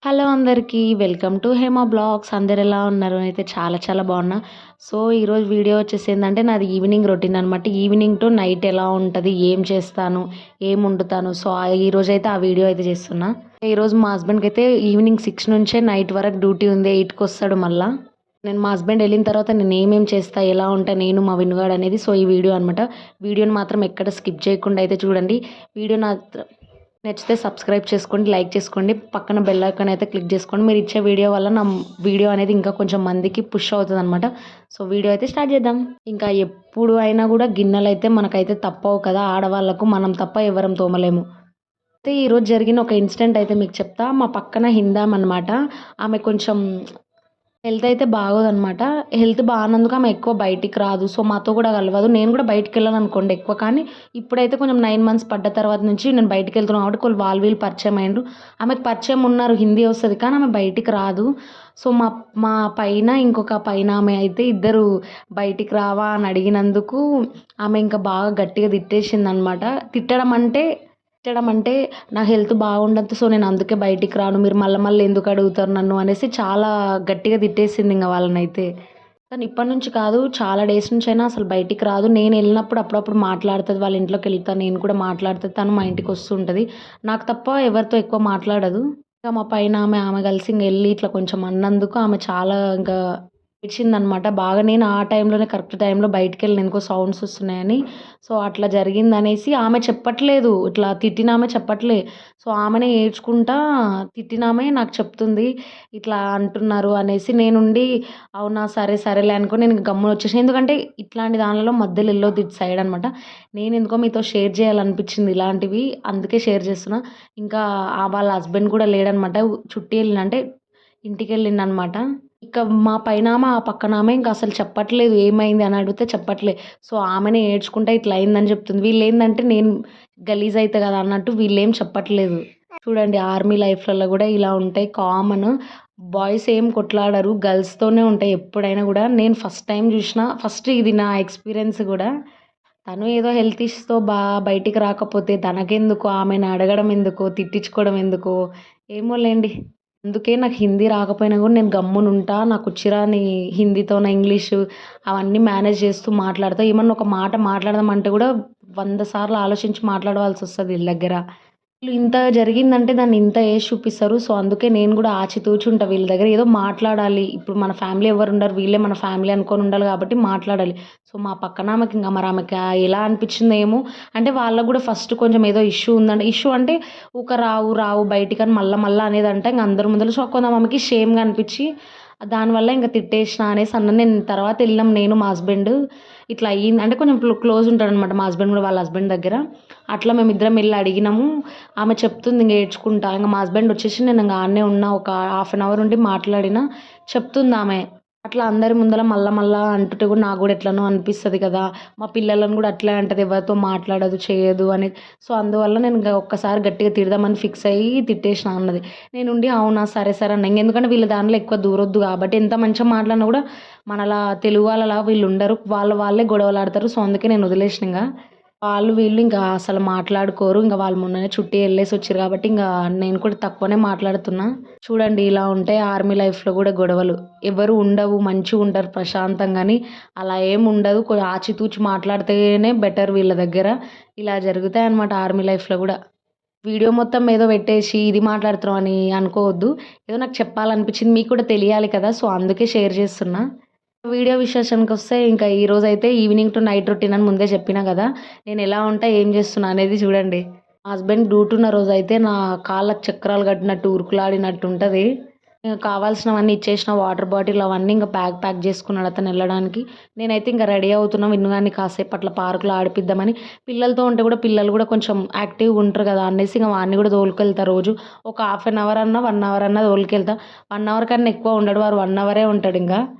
Hello అందరికీ. Welcome to Hema blogs. అందరెలా ఉన్నారు? అయితే చాలా చాలా బాగున్నా. సో, ఈరోజు వీడియో వచ్చేసి ఏందంటే నాది ఈవినింగ్ రొటీన్ అనమాట. ఈవినింగ్ టు నైట్ ఎలా ఉంటది? ఏం చేస్తాను? ఏం వండుతాను? సో, ఈరోజైతే ఆ వీడియో అయితే చేస్తున్నా. ఈరోజు మా హస్బెండ్‌కైతే ఈవినింగ్ 6 నుంచే నైట్ వరకు డ్యూటీ ఉంది. 8కి వస్తాడు మళ్ళా. నేను మా హస్బెండ్ వెళ్ళిన తర్వాత నేను ఏమేం చేస్తా? ఎలా ఉంటా నేను, మా వినుగాడు అనేది. సో, ఈ వీడియో అనమాట. వీడియోని మాత్రం ఎక్కడ స్కిప్ చేయకుండా అయితే చూడండి. వీడియో నచ్చితే సబ్స్క్రైబ్ చేసుకోండి, లైక్ చేసుకోండి, పక్కన బెల్ ఐకాన్ అయితే క్లిక్ చేసుకోండి. మీరు ఇచ్చే వీడియో వల్ల నా వీడియో అనేది ఇంకా కొంచెం మందికి పుష్ అవుతుందనమాట. సో, వీడియో అయితే స్టార్ట్ చేద్దాం. ఇంకా ఎప్పుడు అయినా కూడా గిన్నెలైతే మనకైతే తప్పవు కదా! ఆడవాళ్ళకు మనం తప్ప ఎవరం తోమలేము. అయితే ఈరోజు జరిగిన ఒక ఇన్సిడెంట్ అయితే మీకు చెప్తా. మా పక్కన హిందామనమాట. ఆమె కొంచెం హెల్త్ అయితే బాగోదనమాట. హెల్త్ బాగానందుకు ఆమె ఎక్కువ బయటికి రాదు. సో, మాతో కూడా కలవదు. నేను కూడా బయటికెళ్ళననుకోండి ఎక్కువ. కానీ ఇప్పుడైతే కొంచెం 9 మంత్స్ పడ్డ తర్వాత నుంచి నేను బయటికెళ్తున్నా కాబట్టి వాళ్ళు వీళ్ళు పరిచయం అయ్యిండ్రు. ఆమెకు పరిచయం ఉన్నారు. హిందీ వస్తది. కానీ ఆమె బయటికి రాదు. సో, మా మా పైన ఇంకొక పైనామె అయితే ఇద్దరు బయటికి రావా అని అడిగినందుకు ఆమె ఇంకా బాగా గట్టిగా తిట్టేసిందనమాట. తిట్టడం అంటే నా హెల్త్ బాగుండదు. సో, నేను అందుకే బయటికి రాను. మీరు మళ్ళీ ఎందుకు అడుగుతారు నన్ను అనేసి చాలా గట్టిగా తిట్టేసింది ఇంక వాళ్ళనైతే. కానీ ఇప్పటి నుంచి కాదు, చాలా డేస్ నుంచైనా అసలు బయటికి రాదు. నేను వెళ్ళినప్పుడు అప్పుడప్పుడు మాట్లాడుతది. వాళ్ళ ఇంట్లోకెళ్తా నేను కూడా మాట్లాడుతది. తను మా ఇంటికి వస్తూ ఉంటది. నాకు తప్ప ఎవరితో ఎక్కువ మాట్లాడదు. ఇంకా మా పైన ఆమె కలిసి ఇంక వెళ్ళి ఇట్లా కొంచెం అన్నందుకు ఆమె చాలా ఇంకా ఏడ్చిందనమాట బాగా. నేను ఆ టైంలోనే కరెక్ట్ టైంలో బయటికెళ్ళిన ఎందుకో సౌండ్స్ వస్తున్నాయని. సో, అట్లా జరిగిందనేసి ఆమె చెప్పట్లేదు. ఇట్లా తిట్టినామె చెప్పట్లే. సో, ఆమెనే ఏడ్చుకుంటా తిట్టినామె నాకు చెప్తుంది. ఇట్లా అంటున్నారు అనేసి. నేనుండి అవునా! సరే సరేలే అనుకోని నేను గమ్మున వచ్చేసినా. ఎందుకంటే ఇట్లాంటి దానిలో మధ్యలో ఎళ్ళొద్దు ఇటు సైడ్ అనమాట. నేనెందుకో మీతో షేర్ చేయాలనిపించింది ఇలాంటివి. అందుకే షేర్ చేస్తున్నా. ఇంకా వాళ్ళ హస్బెండ్ కూడా లేడనమాట. చుట్టి అంటే ఇంటికెళ్ళిండనమాట. ఇక మా పైనామె, ఆ పక్కనామె ఇంక అసలు చెప్పట్లేదు. ఏమైంది అని అడిగితే చెప్పట్లే. సో, ఆమెనే ఏడ్చుకుంటా ఇట్లా అయిందని చెప్తుంది. వీళ్ళేందంటే నేను గలీజ్ అయితా కదా అన్నట్టు వీళ్ళేం చెప్పట్లేదు. చూడండి ఆర్మీ లైఫ్‌లలో గూడా ఇలా ఉంటాయి కామన్. బాయ్స్ ఏం కొట్లాడరు. గర్ల్స్‌తోనే ఉంటాయి ఎప్పుడైనా గూడా. నేను ఫస్ట్ టైమ్ జూషిన. ఫస్ట్ ఇది నా ఎక్స్‌పీరియన్స్ గూడా. తను ఏదో హెల్త్ ఇష్యూస్‌తో బయటికి రాకపోతే తనకెందుకు, ఆమెని అడగడం ఎందుకో, తిట్టించుకోవడం ఎందుకో ఏమో లెండి. అందుకే నాకు హిందీ రాకపోయినా గూడా నేను గమ్మునుంటా. నాకొచ్చిరాని హిందీతోన ఇంగ్లీషు అవన్నీ మేనేజ్ చేస్తూ మాట్లాడతా. ఏమన్నా ఒక మాట మాట్లాడదామంటే గూడా 100 సార్లు ఆలోచించి మాట్లాడవలసొస్తది వీళ్ళ దగ్గర. వీళ్ళు ఇంత జరిగిందంటే దాన్ని ఇంత ఏసి చూపిస్తారు. సో, అందుకే నేను గూడా ఆచితూచి ఉంటా వీళ్ళ దగ్గర. ఏదో మాట్లాడాలి. ఇప్పుడు మన ఫ్యామిలీ ఎవరుండరు. వీళ్ళే మన ఫ్యామిలీ అనుకోని ఉండాలి కాబట్టి మాట్లాడాలి. సో, మా పక్కనామెకి ఇంగ మరి ఆమెకి ఎలా అనిపించిందో ఏమో. అంటే వాళ్ళకి గూడా ఫస్ట్ కొంచెం ఏదో ఇష్యూ ఉందంట. ఇష్యూ అంటే రావు బయటికని మళ్ళా అనేదంట. ఇంగ అందరి ముందల. సో, కొంచెం ఆమెకి షేమ్‌గా అనిపిచ్చి దానివల్ల ఇంక తిట్టేసినా అనేసి అన్నా. నేను తర్వాత ఎళ్ళినాం నేను, మా హస్బెండ్. ఇట్లా అయ్యింది అంటే కొంచెం క్లోజ్ ఉంటాడనమాట మా హస్బెండ్ గూడా వాళ్ళ హస్బెండ్ దగ్గర. అట్లా మేమిద్దరం ఎళ్లి అడిగినాము. ఆమె చెప్తుంది ఇంగ ఏడ్చుకుంటా. ఇంగ మా హస్బెండ్ వచ్చేసి నేను ఇంగ ఆడనే ఉన్నా. ఒక హాఫ్ అన్ అవర్ ఉండి మాట్లాడినా. చెప్తుందామె. అట్లా అందరి ముందల మళ్ళా అంటుంటే గూడా నాకు గూడా ఎట్లనో అనిపిస్తది కదా! మా పిల్లలను గూడా అట్లే అంటది. ఎవరితో మాట్లాడదు, చేయదు అని. సో, అందువల్ల నేను ఇంగ ఒక్కసారి గట్టిగా తిడదామని ఫిక్స్ అయ్యి తిట్టేసినా అన్నది. నేనుండి అవునా! సరే సరే అన్నా. ఎందుకంటే వీళ్ళ దాంట్లో ఎక్కువ దూరొద్దు కాబట్టి ఎంత మంచిగా మాట్లాడినా గూడా మనలా తెలుగు వాళ్ళలా వీళ్ళుండరు. వాళ్ళే గొడవలాడతారు. సో, అందుకే నేను వదిలేసినా ఇంగ. వాళ్ళు వీళ్ళు ఇంకా అసలు మాట్లాడుకోరు. ఇంక వాళ్ళు మొన్ననే చుట్టి ఎళ్ళేసొచ్చిర్రు కాబట్టి ఇంగా నేను కూడా తక్కువనే మాట్లాడుతున్నా. చూడండి ఇలా ఉంటాయి ఆర్మీ లైఫ్‌లో గూడా గొడవలు. ఎవరు ఉండవు. మంచిగుంటారు ప్రశాంతంగాని. అలా ఏం ఉండదు. ఆచితూచి మాట్లాడితేనే బెటర్ వీళ్ళ దగ్గర. ఇలా జరుగుతాయన్నమాట ఆర్మీ లైఫ్‌లో గూడా. వీడియో మొత్తం ఏదో పెట్టేసి ఇది మాట్లాడుతున్నాం అని అనుకోవద్దు. ఏదో నాకు చెప్పాలనిపించింది. మీకు కూడా తెలియాలి కదా! సో, అందుకే షేర్ చేస్తున్నా. వీడియో విశేషానికొస్తే ఇంకా ఈరోజైతే ఈవినింగ్ టు నైట్ రొటీన్ అని ముందే చెప్పినా గదా! నేనెలా ఉంటా, ఏం చేస్తున్నా అనేది చూడండి. మా హస్బెండ్ డ్యూటీ ఉన్న రోజైతే నా కాళ్ళకి చక్రాలు కట్టినట్టు ఉరుకులాడినట్టుంటది. కావాల్సినవన్నీ ఇచ్చేసిన వాటర్ బాటిల్ అవన్నీ ఇంక ప్యాక్ చేసుకున్నాడు అతనెళ్ళడానికి. నేనైతే ఇంక రెడీ అవుతున్నా విన్నుగాన్ని కాసేపు అట్లా పార్క్‌లో ఆడిపిద్దామని. పిల్లలతో ఉంటే గూడా పిల్లలు గూడా కొంచెం యాక్టివ్‌గా ఉంటారు గదా! అనేసి ఇంక వాడిని గూడా తోలుకెళ్తా రోజు. ఒక హాఫ్ అన్ అవర్ అన్నా, 1 అవర్ అన్నా తోలుకెళ్తా. 1 అవర్ కన్నా ఎక్కువ ఉండడు. వాడు 1 అవరే ఉంటాడింక.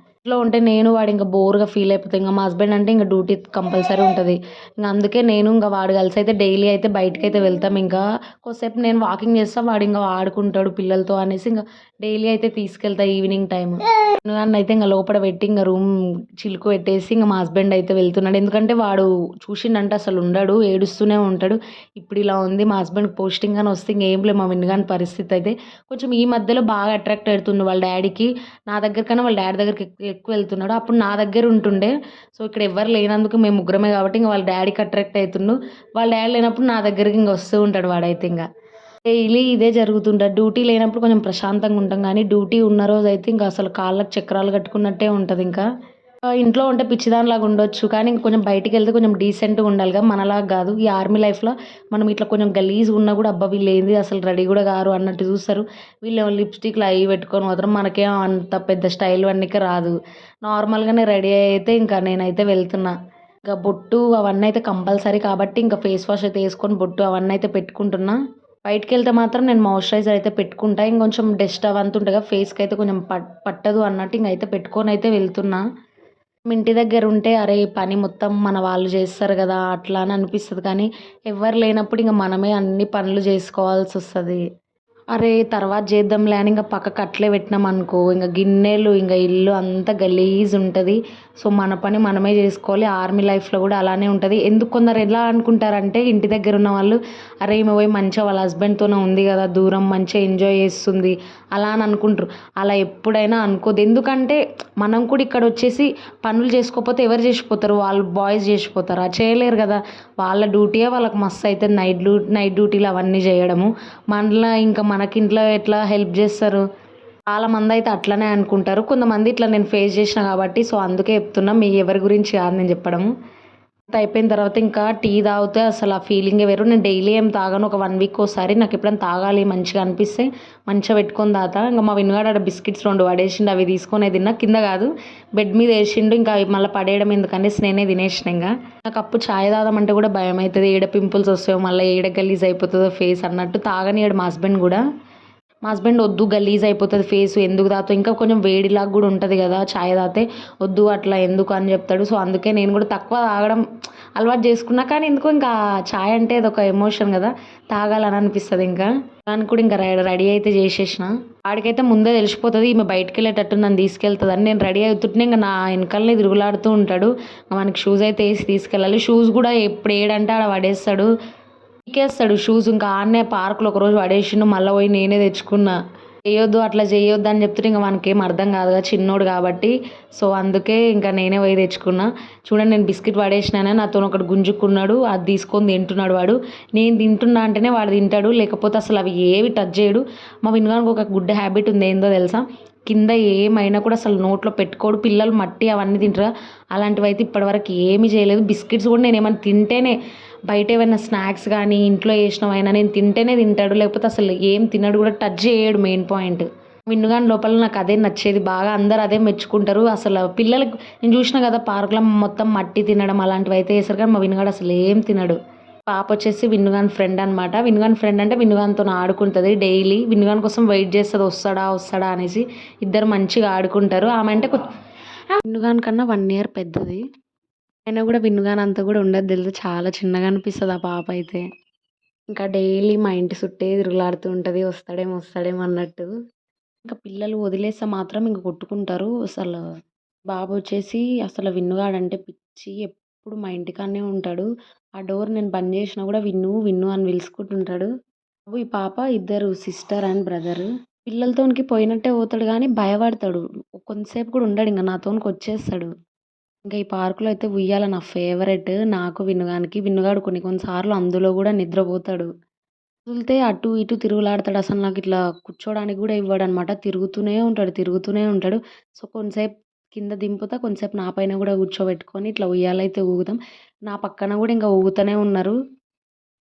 ఇంట్లో ఉంటే నేను వాడు ఇంక బోర్‌గా ఫీల్ అయిపోతాం. ఇంక మా హస్బెండ్ అంటే ఇంక డ్యూటీ కంపల్సరీ ఉంటది. ఇంక అందుకే నేను ఇంక వాడు కలిసి అయితే డైలీ అయితే బయటికైతే వెళ్తాం ఇంకా. కొద్దిసేపు నేను వాకింగ్ చేస్తా, వాడు ఇంక ఆడుకుంటాడు పిల్లలతో అనేసి ఇంక డైలీ అయితే తీసుకెళ్తా ఈవినింగ్ టైమ్. నన్నైతే ఇంక లోపల పెట్టి ఇంక రూమ్ చిలుకు పెట్టేసి ఇంక మా హస్బెండ్ అయితే వెళ్తున్నాడు. ఎందుకంటే వాడు చూసిండంటే అసలు ఉండడు. ఏడుస్తూనే ఉంటాడు. ఇప్పుడు ఇలా ఉంది మా హస్బెండ్‌కి పోస్టింగ్ అని వస్తే ఇంకేం లేదు మా విన్నుగాని పరిస్థితి అయితే. కొంచెం ఈ మధ్యలో బాగా అట్రాక్ట్ అవుతుండు వాళ్ళ డ్యాడీకి. నా దగ్గర కన్నా వాళ్ళ డ్యాడీ దగ్గరికి ఎక్కువ వెళ్తున్నాడు. అప్పుడు నా దగ్గర ఉంటుండే. సో, ఇక్కడ ఎవ్వరు లేనందుకు మేము ముగ్గురమే కాబట్టి ఇంక వాళ్ళ డ్యాడీకి అట్రాక్ట్ అయితుండు. వాళ్ళ డ్యాడీ లేనప్పుడు నా దగ్గరికి ఇంక వస్తూ ఉంటాడు వాడైతే ఇంగ. డైలీ ఇదే జరుగుతుంటది. డ్యూటీ లేనప్పుడు కొంచెం ప్రశాంతంగా ఉంటాం గానీ, డ్యూటీ ఉన్న రోజైతే ఇంక అసలు కాళ్ళకి చక్రాలు కట్టుకున్నట్టే ఉంటదింకా. ఇంట్లో ఉంటే పిచ్చిదానిలాగా ఉండొచ్చు. కానీ ఇంక కొంచెం బయటికెళ్తే కొంచెం డీసెంట్‌గా ఉండాలిగా. మనలాగా గాదు. ఈ ఆర్మీ లైఫ్‌లో మనం ఇట్లా కొంచెం గలీజ్‌గా ఉన్నా గూడా అబ్బా! వీళ్ళేంది అసలు రెడీ గూడా గారు అన్నట్టు చూస్తారు. వీళ్ళేమో లిప్‌స్టిక్‌లు అయి పెట్టుకొని పోతారు. మనకేమో అంత పెద్ద స్టైల్ అన్నిక రాదు. నార్మల్‌గానే రెడీ అయితే ఇంకా నేనైతే వెళ్తున్నా. ఇంకా బొట్టు అవన్నీ అయితే కంపల్సరీ కాబట్టి ఇంకా ఫేస్ వాష్ అయితే యేసుకొని బొట్టు అవన్నీ అయితే పెట్టుకుంటున్నా. బయటికెళ్తే మాత్రం నేను మాయిశ్చరైజర్ అయితే పెట్టుకుంటా. ఇంకొంచెం డస్ట్ అవంతా ఉంటది కదా! ఫేస్‌కైతే కొంచెం పట్టదు అన్నట్టు ఇంగయితే పెట్టుకొనైతే వెళ్తున్నా. ఇంటి దగ్గరుంటే అరే! ఈ పని మొత్తం మన వాళ్ళు జేస్తారు గదా! అట్లా అని అనిపిస్తది. కానీ ఎవ్వరు లేనప్పుడు ఇంక మనమే అన్ని పనులు జేసుకోవాల్సొస్తది. అరే! తర్వాత జేద్దాంలే అని ఇంక పక్కకు అట్లే పెట్టినామనుకో, ఇంగ గిన్నెలు, ఇంగ ఇల్లు అంతా గలీజుంటది. సో, మన పని మనమే జేసుకోవాలి. ఆర్మీ లైఫ్‌లో గూడా అలానే ఉంటది. ఎందుకు కొందరు ఎలా అనుకుంటారంటే ఇంటి దగ్గరున్న వాళ్ళు, అరే! ఈమె పోయి మంచిగా వాళ్ళ హస్బెండ్‌తోనే ఉంది గదా! దూరం మంచిగా ఎంజాయ్ చేస్తుంది. అలా అని అనుకుంటరు. అలా ఎప్పుడైనా అనుకోద్దు. ఎందుకంటే మనం కూడా ఇక్కడొచ్చేసి పనులు చేసుకోకపోతే ఎవరు జేసిపోతారు? వాళ్ళు బాయ్స్ జేసిపోతారా? చేయలేరు గదా! వాళ్ళ డ్యూటీయే వాళ్ళకి మస్తయితది నైట్ డ్యూటీలు అవన్నీ జేయడము. మళ్ళా ఇంకా మనకింట్లో ఎట్లా హెల్ప్ జేస్తారు? చాలా మందయితే అట్లనే అనుకుంటారు. కొంతమంది ఇట్లా నేను ఫేస్ జేషినా గాబట్టి సో, అందుకే చెప్తున్నా. మీ ఎవరి గురించి గాదు నేను జెప్పడము. అంతా అయిపోయిన తర్వాత ఇంకా టీ తాగితే అసలు ఆ ఫీలింగే వేరు. నేను డైలీ ఏం తాగను. ఒక 1 వీక్‌కోసారి నాకెప్పుడైనా తాగాలి మంచిగా అనిపిస్తే మంచిగా పెట్టుకొని తాగుతా. ఇంక మా వినుగాడు ఆడ బిస్కిట్స్ 2 పడేసిండు. అవి తీసుకొనే తిన్నా. కింద కాదు బెడ్ మీద ఏసిండు. ఇంకా అవి మళ్ళీ పడేయడం ఎందుకనేసి నేనే తినేషినా ఇంగ. నాకు అప్పుడు చాయ్ తాగుదామంటే కూడా భయమైతది. ఏడ పింపుల్స్ వస్తాయో, మళ్ళీ ఏడ గలీజ్ అయిపోతదో ఫేస్ అన్నట్టు తాగనియడు మా హస్బెండ్ గూడా. మా హస్బెండ్ "వద్దు గలీజ్ అయిపోతది ఫేసు ఎందుకు తాగుతావు" ఇంకా కొంచెం వేడిలాగా గూడా ఉంటది గదా! చాయ్ తాగితే. "వద్దు అట్లా ఎందుకు" అని జెప్తాడు. సో, అందుకే నేను గూడా తక్కువ తాగడం అలవాటు జేసుకున్నా. కానీ ఎందుకో ఇంకా చాయ్ అంటే అదొక ఎమోషన్ గదా! తాగాలని అనిపిస్తదింకా. దానికి కూడా ఇంకా రెడీ అయితే జేసేసినా. వాడికైతే ముందే తెలిసిపోతది ఈమె బయటికెళ్ళేటట్టు నన్ను తీసుకెళ్తదని. నేను రెడీ అవుతుంటేనే ఇంక నా ఎనకాలనే తిరుగులాడుతూ ఉంటాడు. వానికి షూస్ అయితే ఏసి తీసుకెళ్ళాలి. షూస్ గూడా ఎప్పుడు ఏడంటే ఆడ పడేస్తాడు. పీకేస్తాడు షూస్ ఇంకా ఆడనే పార్క్‌లో ఒకరోజు పడేసిండు. మళ్ళా పోయి నేనే తెచ్చుకున్నా. చెయ్యొద్దు అట్లా చెయ్యొద్దు అని చెప్తుంటే ఇంక వానికేం అర్థం కాదుగా చిన్నోడు కాబట్టి. సో, అందుకే ఇంక నేనే పోయి తెచ్చుకున్నా. చూడండి నేను బిస్కిట్ పడేసినానని నాతోనొకటి గుంజుకున్నాడు. అది తీసుకొని తింటున్నాడు వాడు. నేను తింటున్నా అంటేనే వాడు తింటాడు. లేకపోతే అసలు అవి ఏవి టచ్ చేయడు. మా వినుగానికి ఒక గుడ్ హ్యాబిట్ ఉంది. ఏందో తెలుసా? కింద ఏమైనా కూడా అసలు నోట్లో పెట్టుకోడు. పిల్లలు మట్టి అవన్నీ తింటారుగా అలాంటివైతే ఇప్పటివరకు ఏమీ చేయలేదు. బిస్కిట్స్ కూడా నేనేమన్నా తింటేనే బయట ఏవైనా స్నాక్స్ గానీ, ఇంట్లో చేసినవైనా నేను తింటేనే తింటాడు. లేకపోతే అసలు ఏం తినడు కూడా టచ్ చేయడు మెయిన్ పాయింట్. విన్నుగాని లోపల నాకు అదే నచ్చేది బాగా. అందరూ అదే మెచ్చుకుంటారు. అసలు పిల్లలకి నేను చూసినా కదా పార్క్‌లో మొత్తం మట్టి తినడం అలాంటివైతే చేస్తారు కానీ మా వినుగాడు అసలు ఏం తినడు. పాపొచ్చేసి విన్నుగాని ఫ్రెండ్ అనమాట. విన్నుగాని ఫ్రెండ్ అంటే విన్నుగానితోని ఆడుకుంటది డైలీ. విన్నుగాని కోసం వెయిట్ చేస్తది వస్తాడా? వస్తాడా? అనేసి. ఇద్దరు మంచిగా ఆడుకుంటారు. ఆమె అంటే విన్నుగాని కన్నా 1 ఇయర్ పెద్దది. అయినా గూడా విన్నుగానంత గూడా ఉండదు తెలుసా! చాలా చిన్నగా అనిపిస్తది ఆ పాప అయితే. ఇంకా డైలీ మా ఇంటి చుట్టే తిరుగులాడుతూ ఉంటది. వస్తాడేమో, వస్తాడేమో అన్నట్టు. ఇంకా పిల్లలు వదిలేస్తే మాత్రం ఇంక కొట్టుకుంటారు. అసలు బాబొచ్చేసి అసలు విన్నుగాడంటే పిచ్చి. ఎప్పుడు మా ఇంటికాడనే ఉంటాడు. ఆ డోర్ నేను బంద్ చేసినా గూడా విన్ను, విన్ను అని పిలుసుకుంటుంటాడు. ఈ పాప ఇద్దరు సిస్టర్ అండ్ బ్రదర్. పిల్లలతోనికి పోయినట్టే పోతాడు గానీ భయపడతాడు. కొంతసేపు కూడా ఉండడింక నాతోనికొచ్చేస్తాడు. ఇంకా ఈ పార్క్‌లో అయితే ఉయ్యాల నా ఫేవరెట్. నాకు విన్నుగానికి. విన్నుగాడు కొన్ని కొన్ని సార్లు అందులో గూడా నిద్రపోతాడు. వదిలితే అటు ఇటు తిరుగులాడతాడు. అసలు నాకిట్లా కూర్చోడానికి గూడా ఇవ్వడనమాట. తిరుగుతూనే ఉంటాడు, తిరుగుతూనే ఉంటాడు. సో, కొంతసేపు కింద దింపుతా, కొంతసేపు నా పైన గూడా కూర్చోబెట్టుకొని ఇట్లా ఉయ్యాలైతే ఊగుతాం. నా పక్కన గూడా ఇంక ఊగుతూనే ఉన్నారు.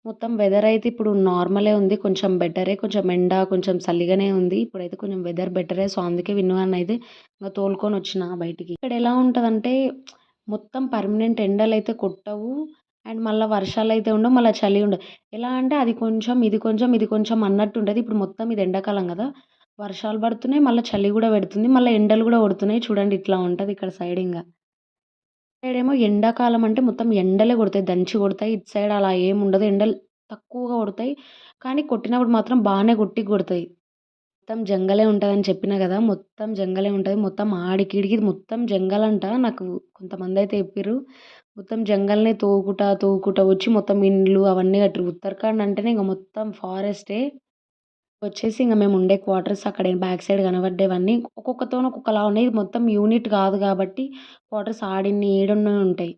మొత్తం వెదర్ అయితే ఇప్పుడు నార్మలే ఉంది. కొంచెం బెటరే. కొంచెం ఎండ, కొంచెం చలిగానే ఉంది. ఇప్పుడైతే కొంచెం వెదర్ బెటరే. సో, అందుకే విన్నుగాడినైతే ఇంగ తోలుకొనొచ్చిన బయటికి. ఇక్కడెలా ఉంటదంటే మొత్తం పర్మనెంట్ ఎండలైతే కొట్టవు. అండ్ మళ్ళా వర్షాలైతే ఉండవు. మళ్ళా చలి ఉండదు. ఎలా అంటే అది కొంచెం, ఇది కొంచెం, ఇది కొంచెం అన్నట్టుంటది. ఇప్పుడు మొత్తం ఇది ఎండాకాలం గదా! వర్షాలు పడుతున్నాయి. మళ్ళా చలి గూడా పెడుతుంది. మళ్ళా ఎండలు గూడా కొడుతున్నాయి. చూడండి ఇట్లా ఉంటది ఇక్కడ సైడ్ ఇంగ. సైడేమో ఎండాకాలం అంటే మొత్తం ఎండలే కొడతాయి. దంచి కొడతాయి. ఇటు సైడ్ అలా ఏముండదు. ఎండలు తక్కువగా కొడతాయి. కానీ కొట్టినప్పుడు మాత్రం బానే కొడతాయి. మొత్తం జంగలే ఉంటదని చెప్పినా గదా! మొత్తం జంగలే ఉంటది. మొత్తం ఆడికీడికి మొత్తం జంగలంట. నాకు కొంతమందయితే చెప్పిర్రు. మొత్తం జంగల్‌నే తవ్వుకుంటా వచ్చి మొత్తం ఇండ్లు అవన్నీ కట్టిర్రు. ఉత్తరాఖండ్ అంటేనే ఇంక మొత్తం ఫారెస్టే. వచ్చేసి ఇంక మేముండే క్వార్టర్స్ అక్కడ బ్యాక్ సైడ్ కనబడ్డేవన్నీ ఒక్కొక్కతోని ఒక్కొక్కలా ఉన్నాయి. ఇది మొత్తం యూనిట్ కాదు కాబట్టి క్వార్టర్స్ ఆడిన్ని, ఈడున్ని ఉంటాయి.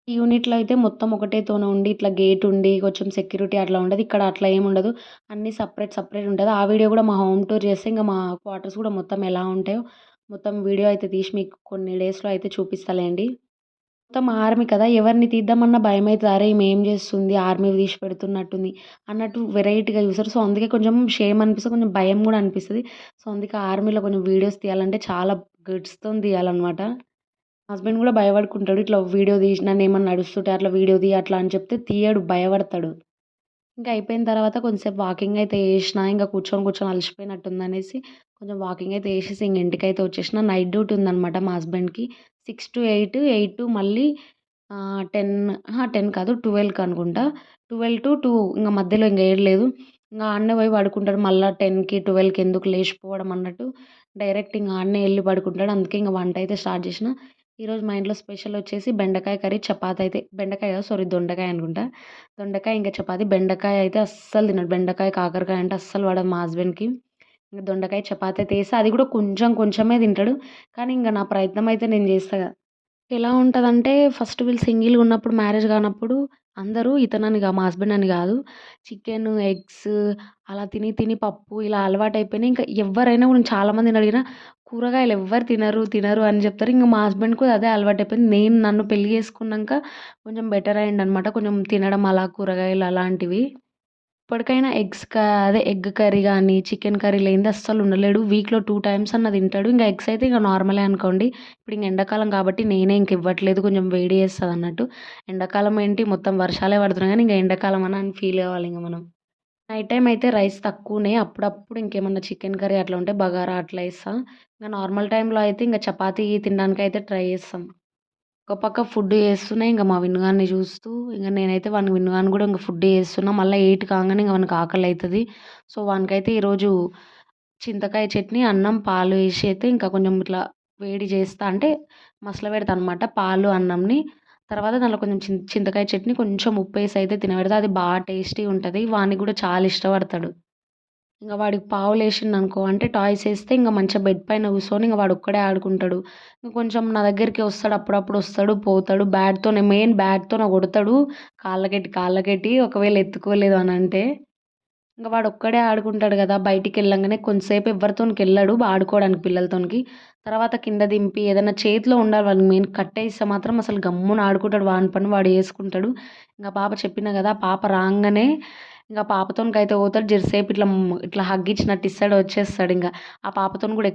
ఈ యూనిట్‌లో అయితే మొత్తం ఒకటే తోన ఉండి ఇట్లా గేట్ ఉండి కొంచెం సెక్యూరిటీ అట్లా ఉంటది. ఇక్కడ అట్లా ఏముండదు. అన్నీ సెపరేట్ ఉంటది. ఆ వీడియో గూడా మా హోమ్ టూర్ చేస్తే ఇంక మా క్వార్టర్స్ గూడా మొత్తం ఎలా ఉంటాయో మొత్తం వీడియో అయితే తీసి మీకు కొన్ని డేస్‌లో అయితే చూపిస్తాలేండి. మొత్తం ఆర్మీ కదా! ఎవరిని తీద్దామన్నా భయమైతది. అరే! ఈమె ఏం చేస్తుంది? ఆర్మీవి తీసి పెడుతున్నట్టుంది అన్నట్టు వెరైటీగా చూస్తారు. సో, అందుకే కొంచెం షేమ్ అనిపిస్తది. కొంచెం భయం గూడా అనిపిస్తది. సో, అందుకే ఆర్మీలో కొంచెం వీడియోస్ తీయాలంటే చాలా గట్స్‌తోని తీయాలనమాట. మా హస్బెండ్ గూడా భయపడుకుంటాడు. ఇట్లా వీడియో తీసి నన్నేమన్నా నడుస్తుంటే అట్లా వీడియో తీ అట్లా అని చెప్తే తీయడు భయపడతాడు. ఇంక అయిపోయిన తర్వాత కొంసేపు వాకింగ్ అయితే చేసినా. ఇంక కూర్చొని అలసిపోయినట్టుందనేసి కొంచెం వాకింగ్ అయితే చేసేసి ఇంక ఇంటికైతే వచ్చేసిన. నైట్ డ్యూటీ ఉందనమాట మా హస్బెండ్‌కి. 6-8, 8 మళ్ళీ 10 10 కాదు 12కి అనుకుంటా. 12-2 ఇంక మధ్యలో ఇంక ఏడ లేదు. ఇంక ఆడనే పోయి పడుకుంటాడు. మళ్ళా 10కి, 12కి ఎందుకు లేచిపోవడం అన్నట్టు డైరెక్ట్ ఇంక ఆడనే ఎళ్లి పడుకుంటాడు. అందుకే ఇంక వంట అయితే స్టార్ట్ చేసిన. ఈరోజు మా ఇంట్లో స్పెషల్ వచ్చేసి బెండకాయ కర్రీ, చపాతీ అయితే బెండకాయ కాదు సారీ దొండకాయ అనుకుంటా. దొండకాయ ఇంకా చపాతీ. బెండకాయ అయితే అస్సలు తినడు. బెండకాయ, కాకరకాయ అంటే అస్సలు పడదు మా హస్బెండ్‌కి. ఇంక దొండకాయ చపాతీ అయితే చేస్తే అది కూడా కొంచెమే తింటాడు. కానీ ఇంక నా ప్రయత్నం అయితే నేను చేస్తా. ఎలా ఉంటదంటే ఫస్ట్ వీళ్ళు సింగిల్‌గా ఉన్నప్పుడు మ్యారేజ్ కానప్పుడు అందరూ ఇతనని మా హస్బెండ్ అని కాదు. చికెను, ఎగ్స్ అలా తిని పప్పు ఇలా అలవాటయిపోయినాయి. ఇంకా ఎవ్వరైనా కూడా చాలా మందిని అడిగినా కూరగాయలు ఎవ్వరు తినరు అని చెప్తారు. ఇంక మా హస్బెండ్‌కి కూడా అదే అలవాటయిపోయింది. నన్ను పెళ్లి చేసుకున్నాక కొంచెం బెటర్ అయిండనమాట. కొంచెం తినడం అలా కూరగాయలు అలాంటివి. ఇప్పటికైనా అదే ఎగ్ కర్రీ గానీ, చికెన్ కర్రీ లేనిదే అస్సలు ఉండలేడు. వీక్‌లో 2 టైమ్స్ అన్నా తింటాడు. ఇంక ఎగ్స్ అయితే ఇంక నార్మలే అనుకోండి. ఇప్పుడు ఇంక ఎండాకాలం కాబట్టి నేనే ఇంక ఇవ్వట్లేదు. కొంచెం వేడి చేస్తదన్నట్టు. ఎండాకాలం ఏంటి మొత్తం వర్షాలే పడుతున్నాయి గానీ, ఇంక ఎండాకాలం అని ఫీల్ కావాలింక మనం. నైట్ టైమ్ అయితే రైస్ తక్కువనే. అప్పుడప్పుడు ఇంకేమన్నా చికెన్ కర్రీ అట్లా ఉంటే బగారా అట్లా ఏస్తా. ఇంక నార్మల్ టైమ్‌లో అయితే ఇంక చపాతీ తినడానికయితే ట్రై చేస్తాం. ఒక పక్క ఫుడ్ చేస్తున్నా. ఇంక మా విన్నుగాడిని చూస్తూ ఇంక నేనైతే విన్నుగానికి గూడా ఇంక ఫుడ్ చేస్తున్నా. మళ్ళా 8 కాంగానే ఇంక వానికి ఆకలైతది. సో, వానికైతే ఈరోజు చింతకాయ చట్నీ, అన్నం, పాలు ఏసి అయితే ఇంకా కొంచెం ఇట్లా వేడి చేస్తా. అంటే మసలబెడతా అనమాట. పాలు, అన్నంని. తర్వాత దాంట్లో కొంచెం చింతకాయ చట్నీ, కొంచెం ఉప్పేసి అయితే తినబెడతా. అది బాగా టేస్టీగా ఉంటది. వానికి గూడా చాలా ఇష్టపడతాడు. ఇంగ వాడికి పావులేసిండనుకో అంటే టాయ్స్ ఏస్తే ఇంగ మంచిగా బెడ్ పైన కూర్చొని ఇంగ వాడొక్కడే ఆడుకుంటాడు. కొంచెం నా దగ్గరికి వస్తాడు. అప్పుడప్పుడు వస్తాడు, పోతాడు. బ్యాట్‌తోనే కొడతాడు. కాళ్ళకెట్టి ఒకవేళ ఎత్తుకోలేదు అనంటే. ఇంగ వాడొక్కడే ఆడుకుంటాడు గదా! బయటికెళ్ళంగానే కొంతసేపు ఎవ్వరితోనికెళ్ళడు ఆడుకోవడానికి పిల్లలతోనికి. తర్వాత కింద దింపి ఏదైనా చేతిలో ఉండాలి వానికి మెయిన్ కట్టేస్తే మాత్రం అసలు గమ్మున ఆడుకుంటాడు. వాని పని వాడు చేసుకుంటాడు. ఇంగ పాప చెప్పినా గదా! పాప రాంగానే ఇంగ పాపతోనికైతే పోతాడు. జరసేపు ఇట్లా హగ్ ఇచ్చినట్టు ఇస్తాడు వచ్చేస్తాడింగ. ఆ పాపతోని గూడా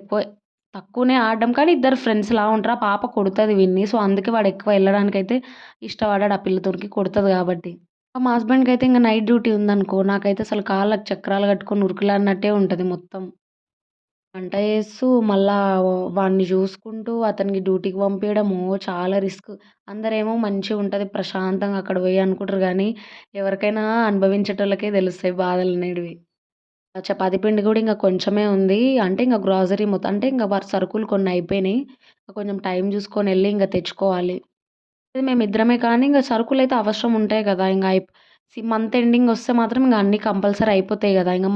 తక్కువనే ఆడడం. కానీ ఇద్దరు ఫ్రెండ్స్‌లా ఉంటారు. ఆ పాప కొడతది వీడిని. సో, అందుకే వాడు ఎక్కువ ఎళ్ళడానికైతే ఇష్టపడడు ఆ పిల్లతోనికి కొడతది గాబట్టి. మా హస్బెండ్‌కయితే ఇంగ నైట్ డ్యూటీ ఉందనుకో, నాకైతే అసలు కాళ్ళకి చక్రాలు కట్టుకొని ఉరుకులాడినట్టే ఉంటది మొత్తం. వంట చేస్తూ, మళ్ళా వాడిని చూసుకుంటూ, అతనికి డ్యూటీకి పంపియడము చాలా రిస్క్. అందరేమో మంచిగుంటది ప్రశాంతంగా అక్కడ పోయి అనుకుంటారు గానీ, ఎవరికైనా అనుభవించేటోళ్ళకే తెలుస్తాయి బాధలనేటివి. చపాతీ పిండి గూడా ఇంక కొంచెమే ఉంది. అంటే ఇంగ గ్రోసరీ మొత్తం అంటే ఇంగ వారి సరుకులు కొన్ని అయిపోయినాయి. కొంచెం టైం చూసుకొనెళ్ళి ఇంగ తెచ్చుకోవాలి. మేమిద్దరమే కానీ ఇంగ సరుకులైతే అవసరం ఉంటాయి గదా! ఇంగ మంత్ ఎండింగ్ వస్తే మాత్రం ఇంగ అన్నీ కంపల్సరీ అయిపోతాయి గదా! ఇంగ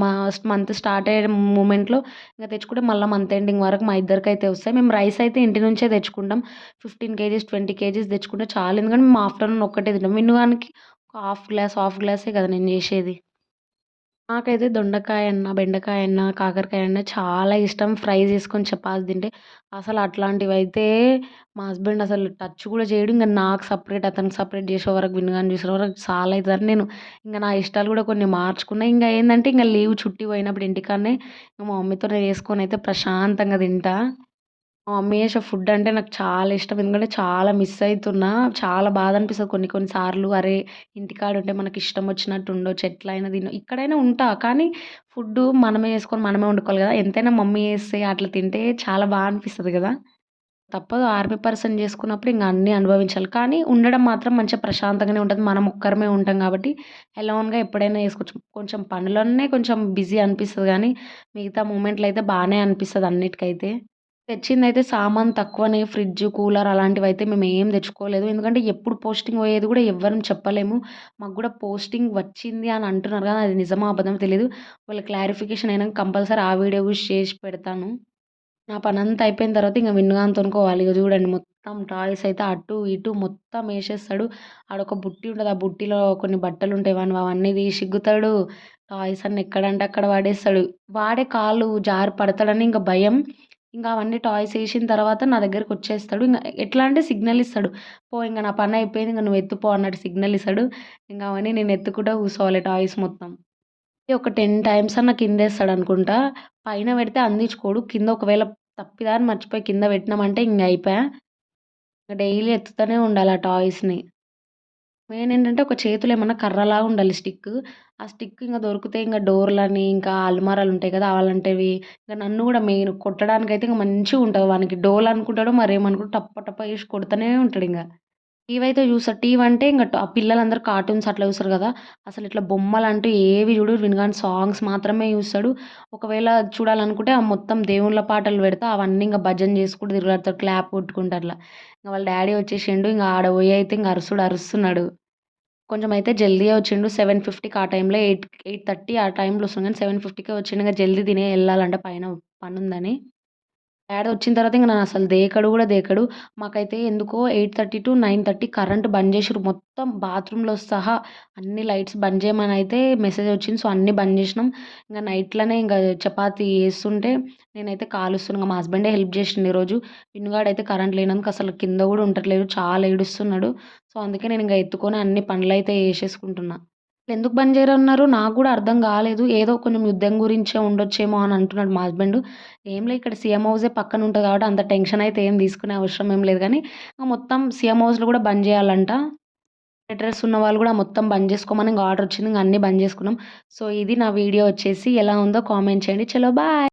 మంత్ స్టార్ట్ అయ్యే మూమెంట్‌లో ఇంగ తెచ్చుకుంటే మళ్ళా మంత్ ఎండింగ్ వరకు మా ఇద్దరికైతే వస్తాయి. మేము రైస్ అయితే ఇంటి నుంచే తెచ్చుకుంటాం. 15 కేజీస్, 20 కేజీస్ తెచ్చుకుంటే చాలు. ఎందుకంటే మేము ఆఫ్టర్‌నూన్ ఒక్కటే తింటాం. మిన్నుగానికి ఒక హాఫ్ గ్లాసే కదా నేను చేసేది. నాకైతే దొండకాయన్నా, బెండకాయన్నా, కాకరకాయన్నా చాలా ఇష్టం. ఫ్రై చేసుకొని చపాతీ తింటే అసలు అట్లాంటివైతే మా హస్బెండ్ అసలు టచ్ కూడా చేయడు. ఇంక నాకు సెపరేట్, అతనికి సెపరేట్ చేసే వరకు వినుగాని చూసే వరకు చాలా అయితదని నేను ఇంక నా ఇష్టాలు కూడా కొన్ని మార్చుకున్నా. ఇంక ఏందంటే ఇంక లీవ్ చుట్టి పోయినప్పుడు ఇంటికాడనే మా మమ్మీతోనే చేసుకొనైతే ప్రశాంతంగా తింటా. మా మమ్మీ చేసే ఫుడ్ అంటే నాకు చాలా ఇష్టం. ఎందుకంటే చాలా మిస్ అయితున్నా. చాలా బాధ అనిపిస్తది కొన్ని కొన్ని సార్లు. అరే! ఇంటికాడ ఉంటే మనకి ఇష్టం వచ్చినట్టు ఉండొచ్చు. ఎట్లైనా ఇక్కడైనా ఉంటా. కానీ ఫుడ్డు మనమే చేసుకొని మనమే వండుకోవాలి కదా! ఎంతైనా మమ్మీ చేస్తే అట్లా తింటే చాలా అనిపిస్తది కదా! తప్పదు ఆర్మీ పర్సన్ చేసుకున్నప్పుడు ఇంక అన్నీ అనుభవించాలి. కానీ ఉండడం మాత్రం మంచిగా ప్రశాంతంగానే ఉంటది. మనం ఒక్కరమే ఉంటాం కాబట్టి ఎలోన్‌గా ఎప్పుడైనా చేసుకోవచ్చు. కొంచెం పనులోనే కొంచెం బిజీ అనిపిస్తది గానీ, మిగతా మూమెంట్‌లో అయితే బానే అనిపిస్తది అన్నిటికైతే. తెచ్చిందయితే సామాను తక్కువనే. ఫ్రిడ్జ్, కూలర్ అలాంటివయితే మేమేం తెచ్చుకోలేదు. ఎందుకంటే ఎప్పుడు పోస్టింగ్ పోయేది గూడా ఎవ్వరం చెప్పలేము. మాకు గూడా పోస్టింగ్ వచ్చింది అని అంటున్నారు గానీ, అది నిజమో అబద్ధమో తెలీదు. ఒకవేళ క్లారిఫికేషన్ అయినంక కంపల్సరీ ఆ వీడియో గూడా చేసి పెడతాను. నా పనంతా అయిపోయిన తర్వాత ఇంక మిన్నుగాని తోనుకోవాలి. ఇగ చూడండి మొత్తం టాయ్స్ అయితే అటు, ఇటు మొత్తం ఏసేస్తాడు. ఆడొక బుట్టి ఉంటది. ఆ బుట్టిలో కొన్ని బట్టలుంటాయి. అవన్నీ తీసి సిగ్గుతాడు. టాయ్స్ అన్నీ ఎక్కడంటే అక్కడ పడేస్తాడు. వాడే కాళ్ళు జారి పడతాడని ఇంక భయం. ఇంక అవన్నీ టాయ్స్ ఏసిన తర్వాత నా దగ్గరకొచ్చేస్తాడు. ఇంగ ఎట్లా అంటే సిగ్నల్ ఇస్తాడు. పో ఇంగ నా పనయిపోయింది. ఇంగ నువ్వు ఎత్తుపో అన్నట్టు సిగ్నల్ ఇస్తాడు. ఇంగ అవన్నీ నేను ఎత్తుకుంటా కూసోవాలి టాయ్స్ మొత్తం. ఒక 10 టైమ్స్ అన్నా కిందేస్తాడనుకుంటా. పైన పెడితే అందించుకోడు. కింద ఒకవేళ తప్పిదారి మర్చిపోయి కింద పెట్టినామంటే ఇంగ అయిపాయే. డైలీ ఎత్తుతూనే ఉండాలి ఆ టాయ్స్‌ని. మెయిన్ ఏంటంటే ఒక చేతిలో ఏమన్నా కర్రలాగా ఉండాలి స్టిక్. ఆ స్టిక్ ఇంక దొరికితే ఇంక డోర్‌లని, ఇంకా అల్మారాలుంటాయి కదా! అలాంటివి ఇంక నన్ను గూడా మెయిన్ కొట్టడానికైతే ఇంక మంచిగుంటది. వానికి డోలు అనుకుంటాడో మరేమనుకుంటాడో టప టప ఏసి కొడతనే ఉంటాడింగ. టీవయితే చూస్తాడు. టీవంటే ఇంగ ఆ పిల్లలందరూ కార్టూన్స్ అట్లా చూస్తారు గదా! అసలిట్లా బొమ్మలంటూ ఏవి చూడడు. వినుగాని సాంగ్స్ మాత్రమే చూస్తాడు. ఒకవేళ చూడాలనుకుంటే ఆ మొత్తం దేవుళ్ళ పాటలు పెడతా అవన్నీ ఇంగ భజన చేసుకుంటూ తిరుగాడతాడు. క్లాప్ కొట్టుకుంటూ అట్లా. ఇంగ వాళ్ళ డ్యాడీ వచ్చేసిండు. ఇంగ ఆడ పోయి అయితే ఇంగ అరుస్తున్నాడు. కొంచెం అయితే జల్దీయే వచ్చిండు. 7:50కి ఆ టైంలో 8:30 ఆ టైంలో వస్తుంది గానీ 7:50కే వచ్చిండు. ఇంగ జల్దీ తినే ఎళ్ళాలంట పైన పనుందని. డాడీ వచ్చిన తర్వాత ఇంక నన్నసలు దేకడు గూడా దేకడు. మాకైతే ఎందుకో 8:30-9:30 కరెంట్ బంద్ జేషిర్రు. మొత్తం బాత్రూమ్‌లో సహా అన్ని లైట్స్ బంద్ జేయమనయితే మెసేజొచ్చింది. సో, అన్నీ బంద్ జేషినాం. ఇంగ నైట్‌లనే ఇంగ చపాతీ యేస్తుంటే నేనైతే కాలుస్తున్నా. మా హస్బెండే హెల్ప్ జేషిండు ఈరోజు. పిన్నుగాడయితే కరెంట్ లేనందుకు అసలు కింద గూడా ఉండట్లేదు. చాలా ఏడుస్తున్నాడు. సో, అందుకే నేనింగ ఎత్తుకొని అన్ని పనులయితే జేసేసుకుంటున్నా. ఎందుకు బంద్ జేయరన్నారు నాకు గూడా అర్థం గాలేదు. ఏదో కొంచెం యుద్ధం గురించే ఉండొచ్చేమో అని అంటున్నాడు మా హస్బెండు. ఏంలే ఇక్కడ సీఎం హౌసే పక్కన ఉంటది కాబట్టి అంత టెన్షన్ అయితే ఏం తీసుకునే అవసరం ఏం లేదు గానీ, మొత్తం సీఎం హౌస్‌లో గూడా బంద్ జేయాలంట. అడ్రస్ ఉన్న వాళ్ళు గూడా మొత్తం బంద్ జేసుకోమని ఇంగ ఆర్డర్ వచ్చింది. ఇంగ అన్నీ బంద్ జేసుకున్నాం. సో, ఇది నా వీడియో వచ్చేసి ఎలా ఉందో కామెంట్ చేయండి. చలో బాయ్.